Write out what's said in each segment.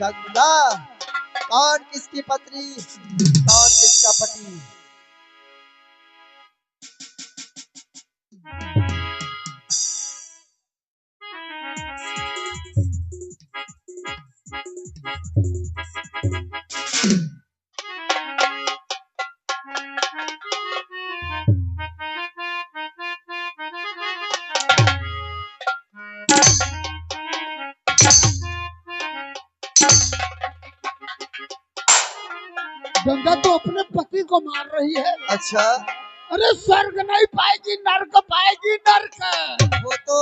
गंगा, कौन किसकी पत्नी, कौन किसका पति। गंगा तो अपने पति को मार रही है। अच्छा, अरे स्वर्ग नहीं पाएगी, नर्क पाएगी, नर्क। वो तो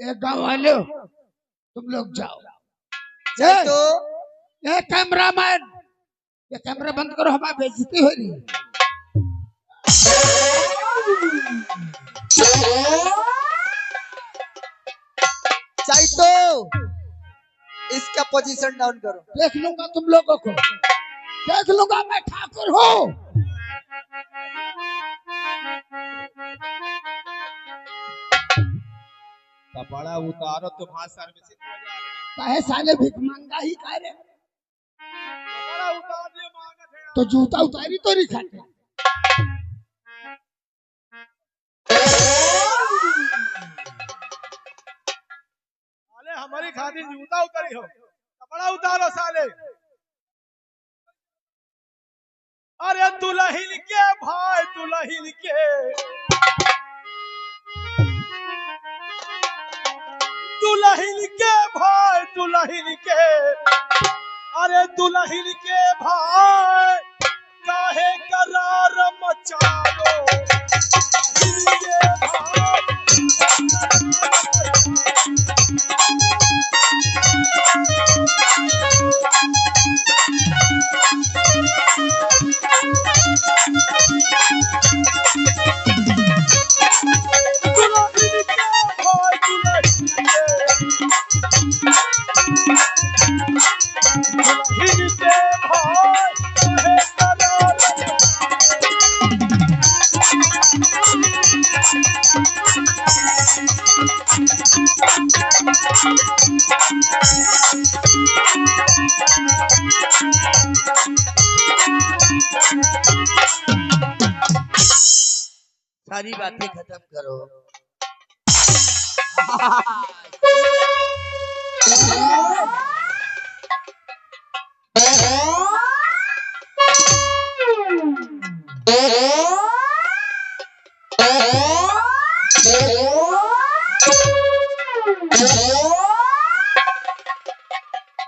एक गाँव वाले तुम लोग जाओ। तो ये कैमरामैन, ये कैमरा बंद करो, हमारी बेइज्जती हो रही है। चाहिए तो इसका पोजीशन डाउन करो। देख लूंगा तुम लोगों को, देख लूंगा, मैं ठाकुर हूँ। कपड़ा उतारो, तुम्हारा सर्विसिंग हो जाएगा। काहे साले भिख मांगा ही कह रहे। कपड़ा उतार दिए मांगत है। तो जूता उतारी तो नहीं खाते। साले हमारी खातिर जूता उतारी हो, कपड़ा उतारो साले। अरे दुल्हन के भाई, दुल्हन के, दुल्हन के भाई, दुल्हन के, अरे दुल्हन के भाई, काहे करार मचालो, दुल्हन के भाई। सारी बातें खत्म करो।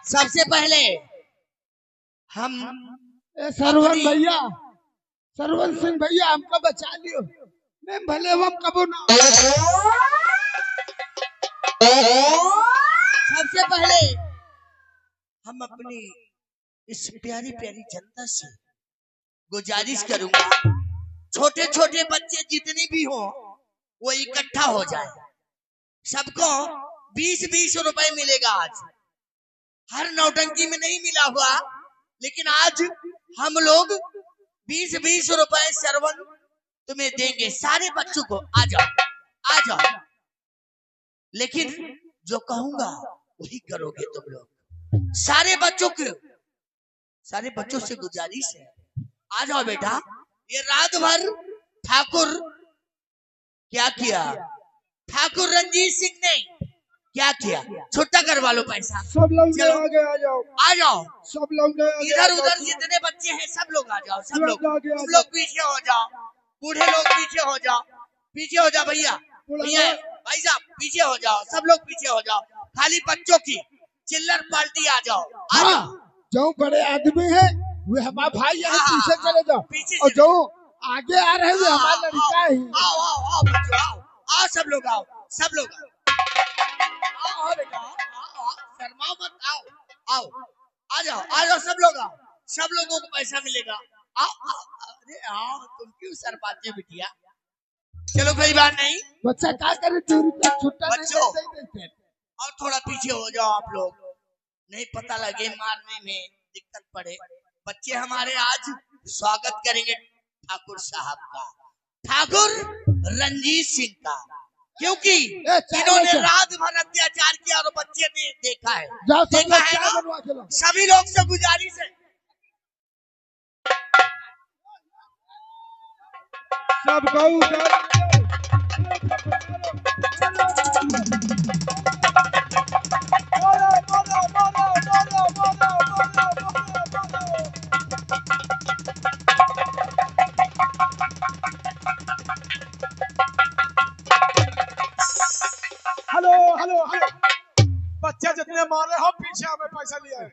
सबसे पहले हम सरवन भैया, सरवन सिंह भैया, हमको बचा लियो। मैं भले हम कबो ना। सबसे पहले हम अपनी इस प्यारी प्यारी जनता से गुजारिश करूंगा, छोटे छोटे बच्चे जितने भी हो वो इकट्ठा हो जाए। सबको 20-20 रुपए मिलेगा आज। हर नौटंकी में नहीं मिला हुआ, लेकिन आज हम लोग 20-20 रुपए सरवन तुम्हें देंगे। सारे बच्चों को आ जाओ, आ जाओ, लेकिन जो कहूंगा वही करोगे तुम लोग। सारे बच्चों से गुजारिश है, आ जाओ बेटा। ये रात भर ठाकुर क्या किया, ठाकुर रंजीत सिंह ने क्या किया, छुट्टा करवा लो पैसा। सब लोग चलो आगे आ जाओ, आ जाओ। सब लोग इधर उधर जितने बच्चे हैं सब लोग आ जाओ। सब लोग, तुम लोग पीछे हो जाओ, बूढ़े लोग पीछे हो जाओ, पीछे हो जाओ भैया, भैया भाई साहब पीछे हो जाओ, सब लोग पीछे हो जाओ। खाली बच्चों की चिल्लर पार्टी आ जाओ, आ जाओ। जो बड़े आदमी है वे हमारे भाई है, पीछे चले जाओ। पीछे और जो आगे आ रहे हैं हमारा लड़का ही। आओ आओ आओ बच्चों, आओ आओ, सब लोग आओ, सब लोग आओ बेटा, आओ, शर्माओ मत, आओ आओ, आ जाओ, आ जाओ, सब लोग आओ, सब लोगों को पैसा मिलेगा। आओ आओ, अरे आओ, तुम क्यों शर्माते हो बिटिया? चलो कोई बात नहीं, बच्चा क्या करे, 2 रुपया छुट्टा बच्चों नहीं देते। और थोड़ा पीछे हो जाओ आप लोग, नहीं पता लगे मारने में दिक्कत पड़े। बच्चे हमारे आज स्वागत करेंगे ठाकुर साहब का, ठाकुर रंजीत सिंह का। क्योंकि ए, चाय इन्होंने लेके। रात भर अत्याचार किया और बच्चे ने देखा है। जाओ सब देखा लोग है चाय ना? बनवा के लाओ। सभी लोग से गुजारिश है, सबको उतार बोलो, बोलो, बोलो, बोलो, बोलो, बोलो, बोलो। हेलो हेलो हेलो, बच्चे जितने मारे हो पीछे हमें पैसा लिया है।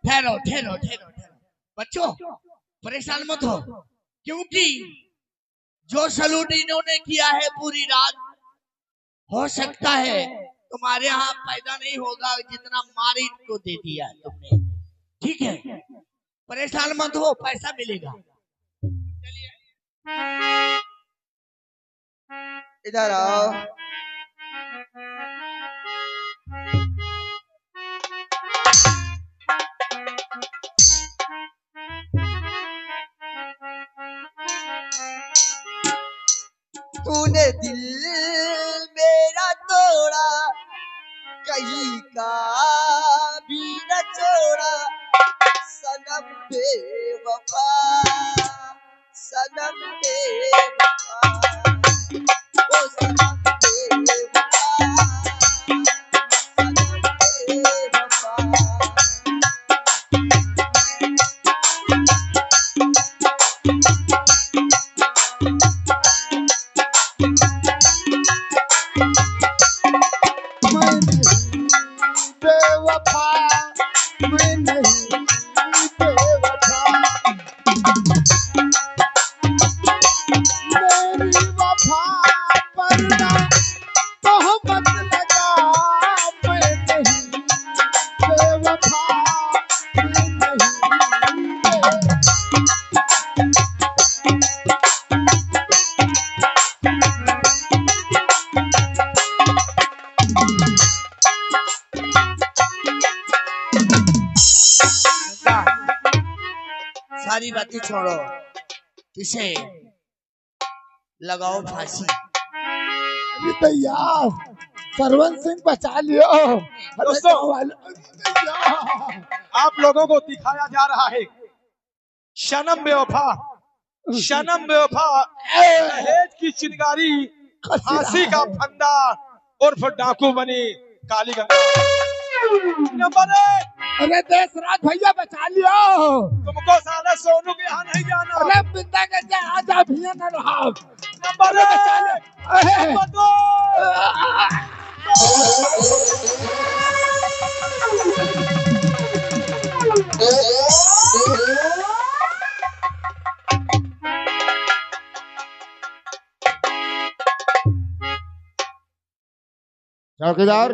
ठहरो ठहरो ठहरो ठहरो। बच्चों परेशान मत हो, क्योंकि जो सलूट इन्होंने किया है पूरी रात, हो सकता है तुम्हारे यहाँ पैदा नहीं होगा जितना मार इनको दे दिया है तुमने। ठीक है, परेशान मत हो, पैसा मिलेगा। इधर आओ। तूने दिल मेरा तोड़ा, कहीं का भी न छोड़ा, सनम बेवफा, सनम बेवफा, ओ सनम बेवफा, सनम बेवफा। मैं नहीं बेवफा, मैं नहीं बेवफा, मेरी वफा पर ना तोहमत लगा। मैं नहीं बेवफा, मैं नहीं बेवफा। सारी बातें छोड़ो, इसे लगाओ फांसी। अरे भैया सरवन सिंह बचा लियो। अरे दोस्तों, गाँव वाले, अरे भैया आप लोगों को दिखाया जा रहा है सनम बेवफा, सनम बेवफा, दहेज की चिनगारी, फांसी का फंदा उर्फ डाकू बनी काली गंगा। नंबर एक, अरे देशराज भैया बचा लियो। तुमको साले सोनू के यहाँ नहीं जाना। अरे बिंदा के जा आजा भैया न रहा। नंबर अरे बचा एक, ले। अहे। नंबर दो, चौकीदार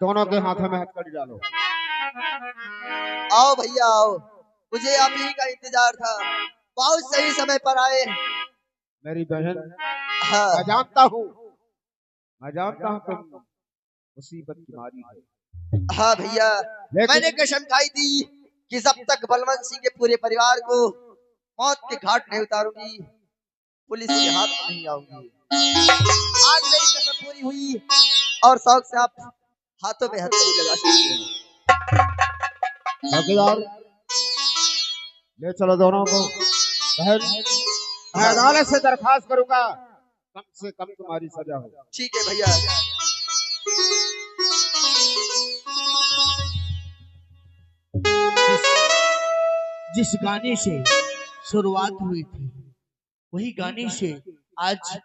दोनों के हाथों में हथकड़ी डालो। आओ भैया आओ, मुझे आप ही का इंतजार था, बहुत सही समय पर आए। मेरी बहन, हाँ मैं जानता हूँ तुम मुसीबत की मारी है, हाँ भैया, लेकिन मैंने कसम खाई थी कि जब तक बलवंत सिंह के पूरे परिवार को मौत के घाट नहीं उतारूंगी, पुलिस के हाथ में नहीं आऊंगी। आज मेरी कसम पूरी हुई और शौक से आप हाथों में हथकड़ी लगा सकते हैं। चौकीदार ले चलो दोनों को। बहन, मैं अदालत से दरखास्त करूंगा कम से कम तुम्हारी सजा हो। ठीक है भैया। जिस गाने से शुरुआत हुई थी, वही गाने से आज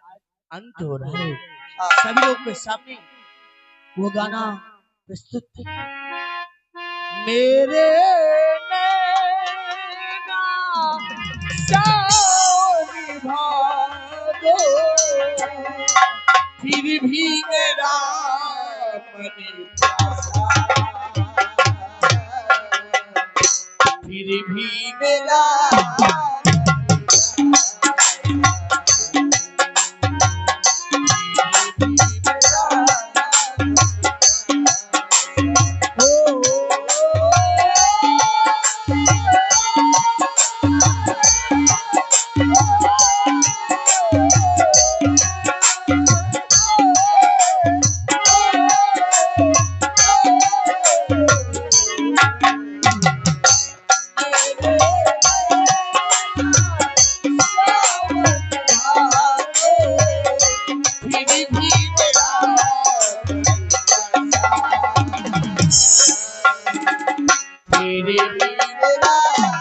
अंत हो रहा है। हाँ, सभी लोग के सामने वो गाना प्रस्तुत है। मेरे नैना सारी भागो, फिर भी मेरा मन प्यासा, फिर भी मेरा मेरे मेरा